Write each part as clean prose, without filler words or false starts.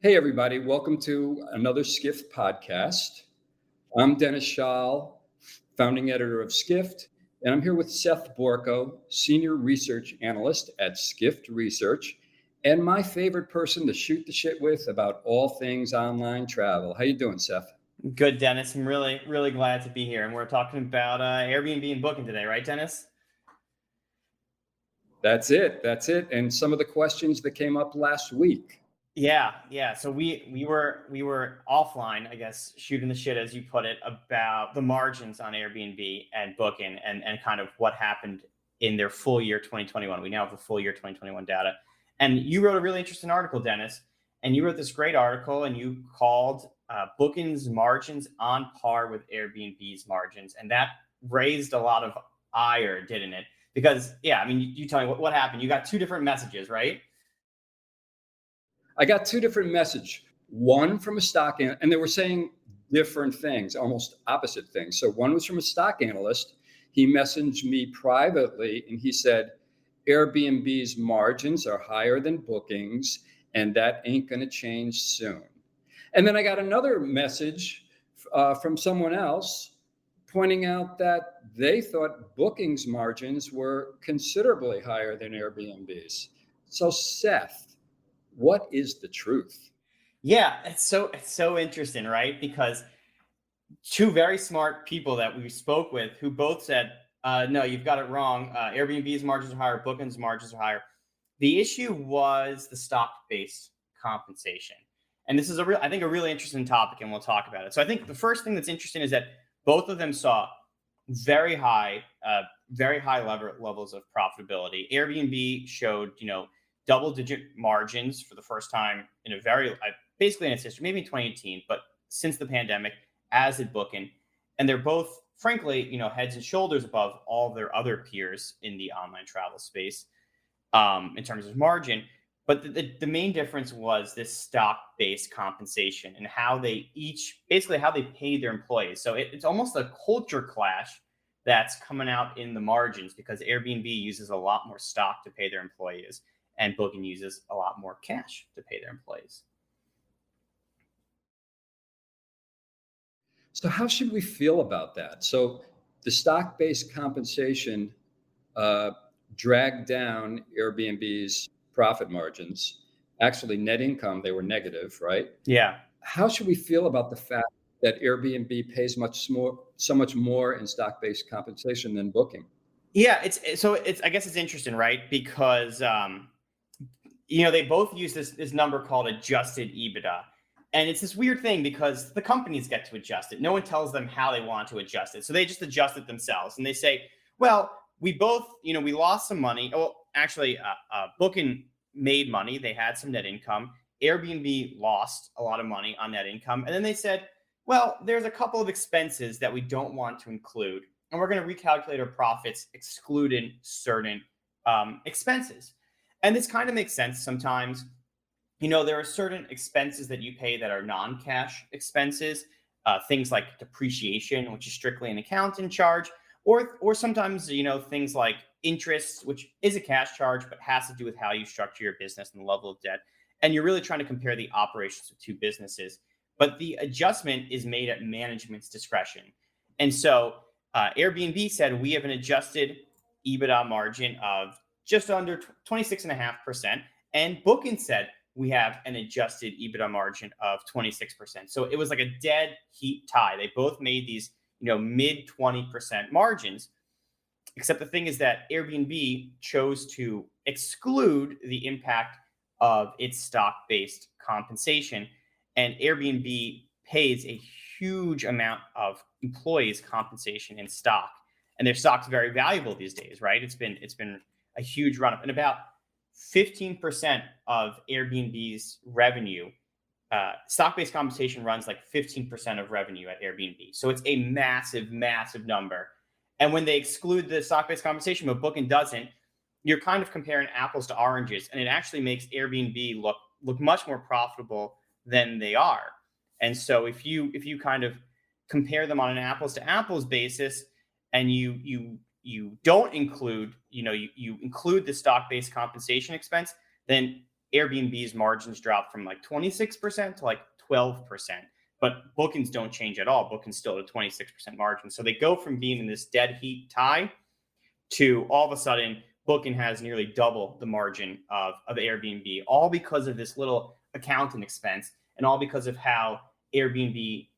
Hey, everybody. Welcome to another Skift Podcast. I'm Dennis Schaal, founding editor of Skift, and I'm here with Seth Borko, senior research analyst at Skift Research, and my favorite person to shoot the shit with about all things online travel. How you doing, Seth? Good, Dennis. I'm really, really glad to be here. And we're talking about Airbnb and booking today, right, Dennis? That's it. That's it. And some of the questions that came up last week. Yeah. So we were offline, I guess, shooting the shit, as you put it, about the margins on Airbnb and booking and kind of what happened in their full year 2021. We now have the full year 2021 data. And you wrote a really interesting article, Dennis. And you wrote this great article and you called booking's margins on par with Airbnb's margins. And that raised a lot of ire, didn't it? Because, yeah, I mean, you tell me what happened. You got two different messages, right? I got two different messages. One from a stock and they were saying different things, almost opposite things. So one was from a stock analyst. He messaged me privately and he said, Airbnb's margins are higher than bookings, and that ain't going to change soon. And then I got another message from someone else pointing out that they thought bookings margins were considerably higher than Airbnb's. So, Seth, what is the truth? Yeah, it's so interesting, right? Because two very smart people that we spoke with who both said, no, you've got it wrong. Airbnb's margins are higher, booking's margins are higher. The issue was the stock-based compensation. And this is I think a really interesting topic, and we'll talk about it. So I think the first thing that's interesting is that both of them saw very high, levels of profitability. Airbnb showed, double-digit margins for the first time in a basically in its history, maybe in 2018, but since the pandemic, as did Booking. And they're both, frankly, heads and shoulders above all their other peers in the online travel space in terms of margin. But the main difference was this stock-based compensation and how they how they pay their employees. So it's almost a culture clash that's coming out in the margins because Airbnb uses a lot more stock to pay their employees and Booking uses a lot more cash to pay their employees. So, how should we feel about that? So, the stock based compensation uh, dragged down Airbnb's profit margins. Actually, net income, they were negative, right? Yeah. How should we feel about the fact that Airbnb pays so much more in stock based compensation than Booking? Yeah, it's I guess it's interesting, right? Because they both use this number called adjusted EBITDA. And it's this weird thing because the companies get to adjust it. No one tells them how they want to adjust it. So they just adjust it themselves. And they say, well, we both, we lost some money. Well, actually, Booking made money. They had some net income. Airbnb lost a lot of money on net income. And then they said, well, there's a couple of expenses that we don't want to include. And we're going to recalculate our profits, excluding certain expenses. And this kind of makes sense sometimes. There are certain expenses that you pay that are non-cash expenses, things like depreciation, which is strictly an accountant charge, or sometimes, things like interest, which is a cash charge, but has to do with how you structure your business and the level of debt. And you're really trying to compare the operations of two businesses. But the adjustment is made at management's discretion. And so Airbnb said we have an adjusted EBITDA margin of just under 26.5%. And Booking said we have an adjusted EBITDA margin of 26%. So it was like a dead heat tie. They both made these, mid 20% margins. Except the thing is that Airbnb chose to exclude the impact of its stock-based compensation. And Airbnb pays a huge amount of employees' compensation in stock. And their stock's very valuable these days, right? It's been a huge run up. And about 15% of Airbnb's revenue, stock-based compensation runs like 15% of revenue at Airbnb. So it's a massive, massive number. And when they exclude the stock-based compensation, but Booking doesn't, you're kind of comparing apples to oranges. And it actually makes Airbnb look much more profitable than they are. And so if you kind of compare them on an apples to apples basis, and you don't include, you include the stock-based compensation expense, then Airbnb's margins dropped from like 26% to like 12%, but bookings don't change at all. Bookings still at a 26% margin. So they go from being in this dead heat tie to all of a sudden Booking has nearly double the margin of Airbnb, all because of this little accounting expense and all because of how Airbnb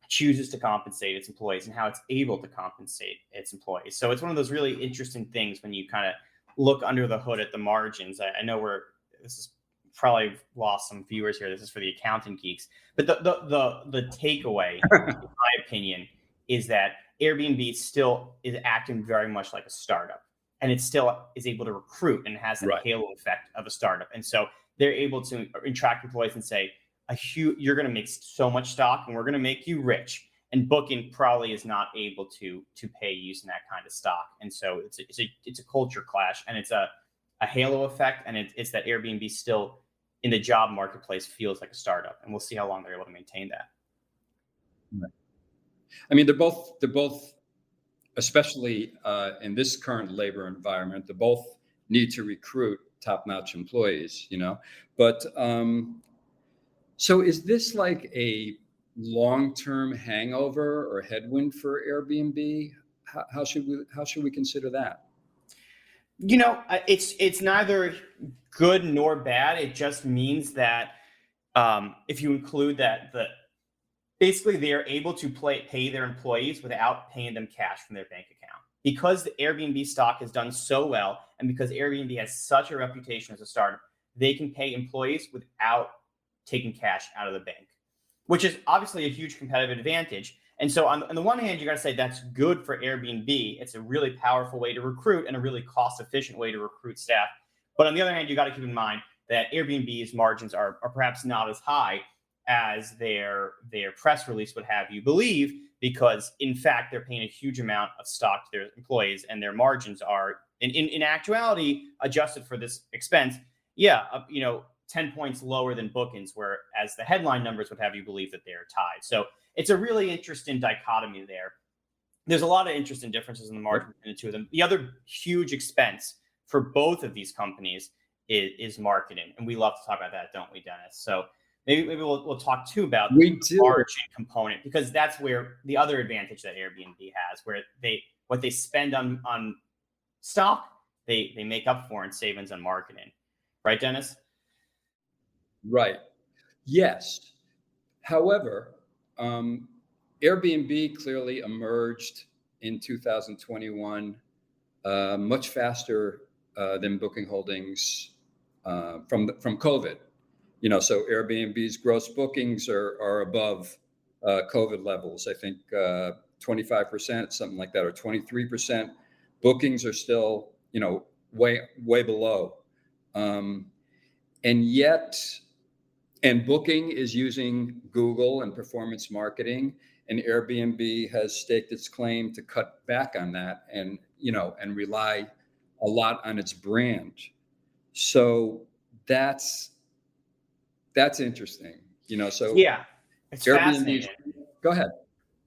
chooses to compensate its employees and how it's able to compensate its employees. So it's one of those really interesting things when you kind of look under the hood at the margins. I know this is probably lost some viewers here. This is for the accounting geeks, but the takeaway, in my opinion, is that Airbnb still is acting very much like a startup, and it still is able to recruit and has that halo effect of a startup. And so they're able to attract employees and say, you're going to make so much stock and we're going to make you rich. And Booking probably is not able to pay using that kind of stock. And so it's a culture clash, and it's a halo effect. And it's that Airbnb still in the job marketplace feels like a startup, and we'll see how long they're able to maintain that. Right. I mean, they're both, especially in this current labor environment, they both need to recruit top-notch employees, but so is this like a long-term hangover or headwind for Airbnb? How should we consider that? It's neither good nor bad. It just means that if you include that basically they are able to pay their employees without paying them cash from their bank account. Because the Airbnb stock has done so well, and because Airbnb has such a reputation as a startup, they can pay employees without taking cash out of the bank, which is obviously a huge competitive advantage. And so on the one hand, you got to say that's good for Airbnb. It's a really powerful way to recruit and a really cost-efficient way to recruit staff. But on the other hand, you got to keep in mind that Airbnb's margins are perhaps not as high as their press release would have you believe, because in fact, they're paying a huge amount of stock to their employees, and their margins are in actuality, adjusted for this expense, 10 points lower than Bookings, whereas the headline numbers would have you believe that they are tied. So it's a really interesting dichotomy there. There's a lot of interesting differences in the margin between the two of them. The other huge expense for both of these companies is marketing, and we love to talk about that, don't we, Dennis? So maybe we'll talk too about the margin component, because that's where the other advantage that Airbnb has, where what they spend on stock, they make up for in savings on marketing. Right, Dennis? Right. Yes. However, Airbnb clearly emerged in 2021 much faster than Booking Holdings from COVID. So Airbnb's gross bookings are above COVID levels. I think 25%, something like that, or 23%. Bookings are still, way below. And Booking is using Google and performance marketing, and Airbnb has staked its claim to cut back on that and rely a lot on its brand. So that's interesting, so yeah, it's Airbnb, fascinating. Go ahead.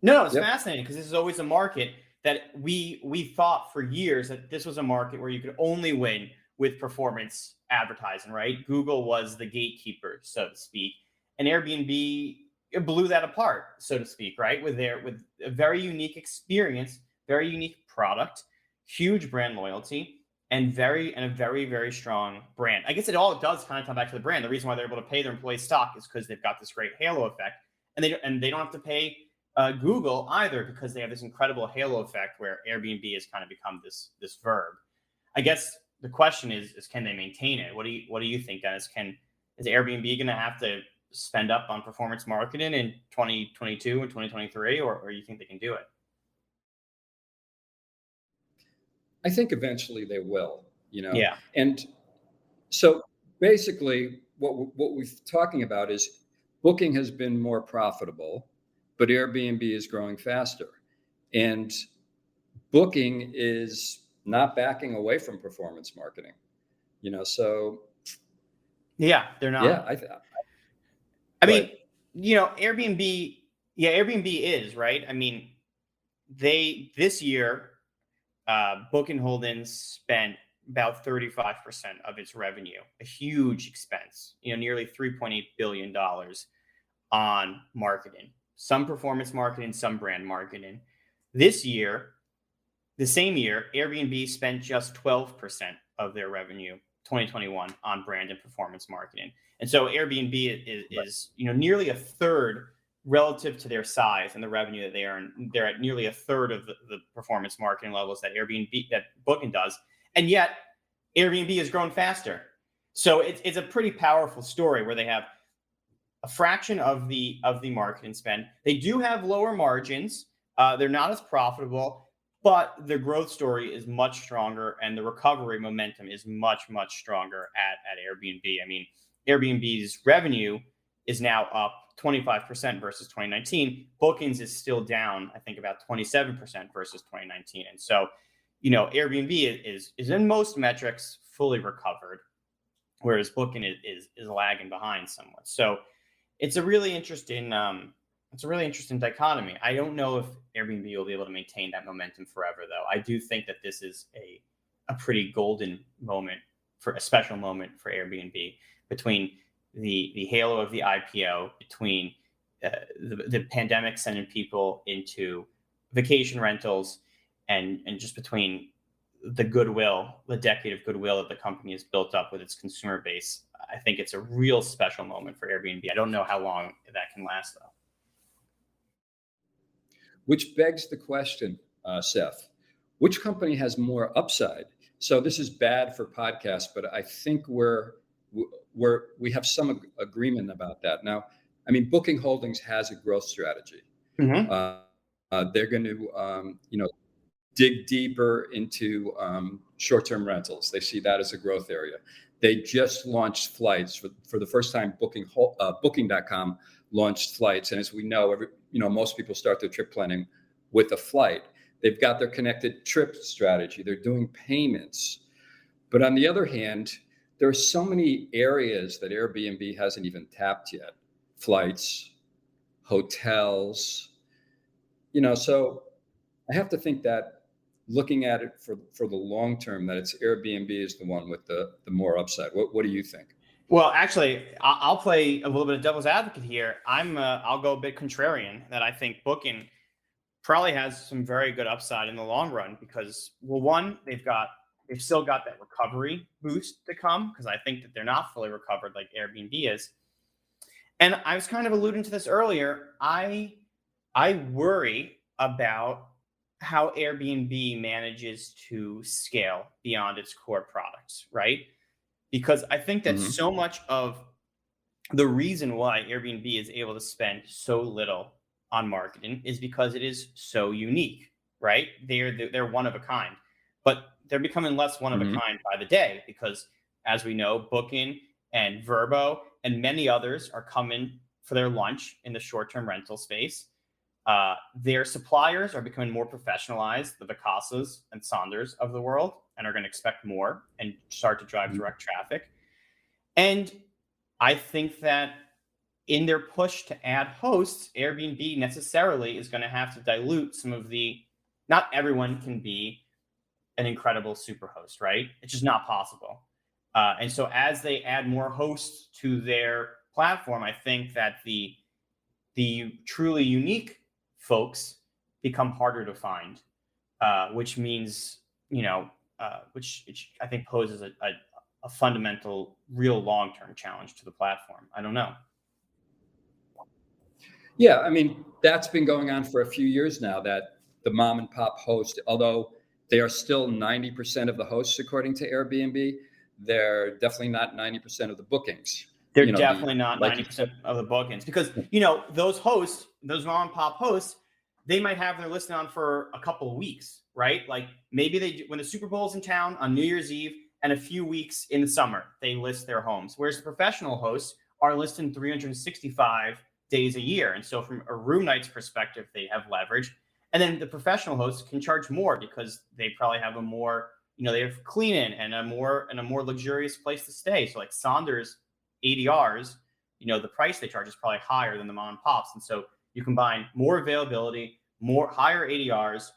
No, it's fascinating, because this is always a market that we thought for years that this was a market where you could only win with performance advertising, right? Google was the gatekeeper, so to speak, and Airbnb blew that apart, so to speak, right? With a very unique experience, very unique product, huge brand loyalty, and a very, very strong brand. I guess it does kind of come back to the brand. The reason why they're able to pay their employees stock is because they've got this great halo effect, and they don't have to pay Google either, because they have this incredible halo effect where Airbnb has kind of become this verb. I guess the question is can they maintain it? What do you think, Dennis? Is Airbnb going to have to spend up on performance marketing in 2022 and 2023, or you think they can do it? I think eventually they will, Yeah. And so basically what we're talking about is Booking has been more profitable, but Airbnb is growing faster. And Booking is not backing away from performance marketing, so. Yeah, they're not. Yeah. I mean, Airbnb is, right? I mean, this year, Booking Holdings spent about 35% of its revenue, a huge expense, nearly $3.8 billion on marketing, some performance marketing, some brand marketing. This year, the same year, Airbnb spent just 12% of their revenue, 2021, on brand and performance marketing. And so Airbnb is nearly a third relative to their size and the revenue that they earn. They're at nearly a third of the performance marketing levels that Booking does. And yet Airbnb has grown faster. So it's a pretty powerful story where they have a fraction of the marketing spend. They do have lower margins. They're not as profitable, but the growth story is much stronger and the recovery momentum is much, much stronger at Airbnb. I mean, Airbnb's revenue is now up 25% versus 2019. Bookings is still down, I think, about 27% versus 2019. And so, Airbnb is in most metrics fully recovered, whereas Booking is lagging behind somewhat. So it's a really interesting dichotomy. I don't know if Airbnb will be able to maintain that momentum forever, though. I do think that this is a pretty golden moment, for a special moment for Airbnb, between the halo of the IPO, between the pandemic sending people into vacation rentals, and just between the decade of goodwill that the company has built up with its consumer base. I think it's a real special moment for Airbnb. I don't know how long that can last, though. Which begs the question, Seth, which company has more upside? So this is bad for podcasts, but I think we have some agreement about that. Now, I mean, Booking Holdings has a growth strategy. Mm-hmm. They're going to, dig deeper into short-term rentals. They see that as a growth area. They just launched flights for the first time. Booking.com launched flights, and as we know, most people start their trip planning with a flight. They've got their connected trip strategy. They're doing payments, but on the other hand, there are so many areas that Airbnb hasn't even tapped yet. Flights, hotels, so I have to think that looking at it for the long term, that it's Airbnb is the one with the more upside. What do you think? Well, actually, I'll play a little bit of devil's advocate here. I'll go a bit contrarian, that I think Booking probably has some very good upside in the long run because, well, one, they've still got that recovery boost to come, because I think that they're not fully recovered like Airbnb is. And I was kind of alluding to this earlier. I worry about how Airbnb manages to scale beyond its core products, right? Because I think that so much of the reason why Airbnb is able to spend so little on marketing is because it is so unique, right? They're one of a kind, but they're becoming less one of a kind by the day, because, as we know, Booking and Vrbo and many others are coming for their lunch in the short-term rental space. Their suppliers are becoming more professionalized, the Vicasos and Sonders of the world, and are going to expect more and start to drive direct traffic. And I think that in their push to add hosts, Airbnb necessarily is going to have to dilute some of not everyone can be an incredible super host, right? It's just not possible. And so as they add more hosts to their platform, I think that the truly unique folks become harder to find, which means, which I think poses a fundamental, real long-term challenge to the platform. I don't know. Yeah, I mean, that's been going on for a few years now, that the mom and pop host, although they are still 90% of the hosts, according to Airbnb, they're definitely not 90% of the bookings. They're definitely not 90% of the bookings, because, those hosts, those mom and pop hosts, they might have their listing on for a couple of weeks, right? Like maybe when the Super Bowl's in town on New Year's Eve and a few weeks in the summer, they list their homes. Whereas the professional hosts are listing 365 days a year. And so from a room nights perspective, they have leverage. And then the professional hosts can charge more because they probably have a more, they have clean-in and a more luxurious place to stay. So like Sonders ADRs, the price they charge is probably higher than the mom and pops. And so you combine more availability, more higher ADRs,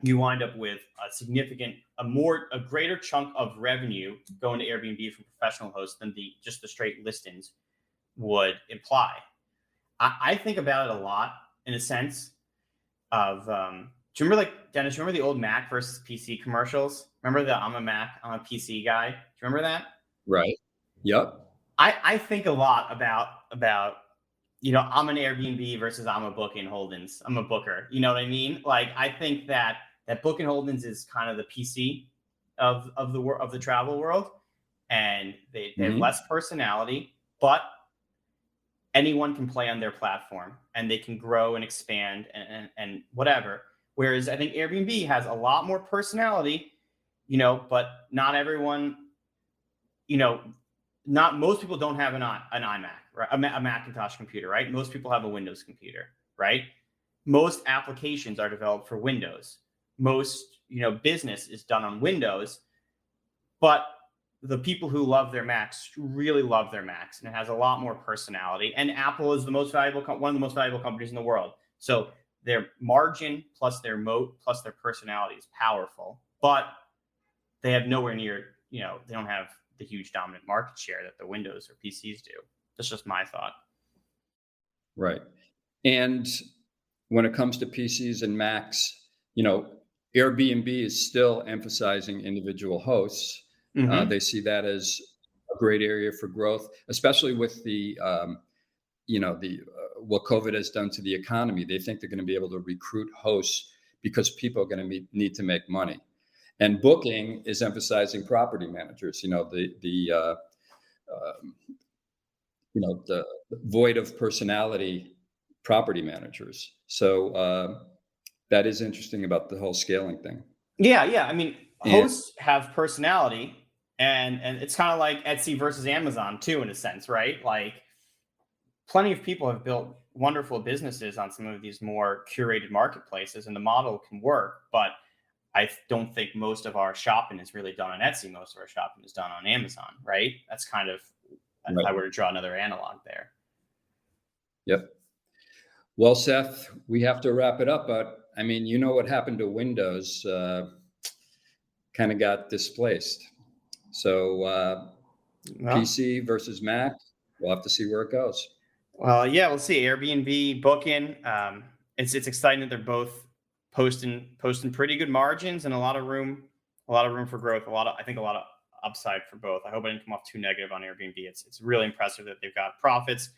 you wind up with a greater chunk of revenue going to Airbnb from professional hosts than just the straight listings would imply. I think about it a lot in a sense of, do you remember, like, Dennis, remember the old Mac versus PC commercials? Remember the I'm a Mac, I'm a PC guy? Do you remember that? Right. Yep. I think a lot about I'm an Airbnb versus I'm a Booking Holdings. I'm a booker. You know what I mean? Like, I think that Booking Holdings is kind of the PC of the travel world, and they have less personality, but anyone can play on their platform and they can grow and expand and whatever. Whereas I think Airbnb has a lot more personality, but not everyone, not most people don't have an iMac, right? A Macintosh computer, right? Most people have a Windows computer, right? Most applications are developed for Windows. Most, business is done on Windows, but the people who love their Macs really love their Macs, and it has a lot more personality. And Apple is one of the most valuable companies in the world. So their margin plus their moat plus their personality is powerful, but they have nowhere near, they don't have the huge dominant market share that the Windows or PCs do. That's just my thought. Right. And when it comes to PCs and Macs, Airbnb is still emphasizing individual hosts. They see that as a great area for growth, especially with the what COVID has done to the economy. They think they're going to be able to recruit hosts because people are going to need to make money. And Booking is emphasizing property managers. The void of personality property managers. So that is interesting about the whole scaling thing. Yeah. I mean, hosts have personality, and it's kind of like Etsy versus Amazon too, in a sense, right? Like, plenty of people have built wonderful businesses on some of these more curated marketplaces, and the model can work, but I don't think most of our shopping is really done on Etsy. Most of our shopping is done on Amazon, right? That's kind of, if I were to draw another analog there. Yep. Well, Seth, we have to wrap it up, but I mean, what happened to Windows kind of got displaced. So PC versus Mac, we'll have to see where it goes. Well, yeah, we'll see. Airbnb, Booking. It's exciting that they're both posting pretty good margins and a lot of room for growth. I think a lot of upside for both. I hope I didn't come off too negative on Airbnb. It's really impressive that they've got profits,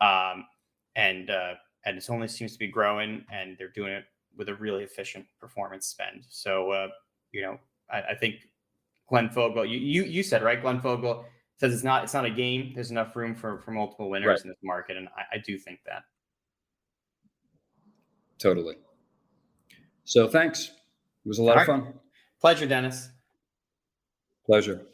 and it only seems to be growing, and they're doing it with a really efficient performance spend. So I think Glenn Fogel, you said, right? Glenn Fogel says it's not a game. There's enough room for multiple winners in this market, and I do think that. Totally. So thanks. It was a lot of fun. Pleasure, Dennis. Pleasure.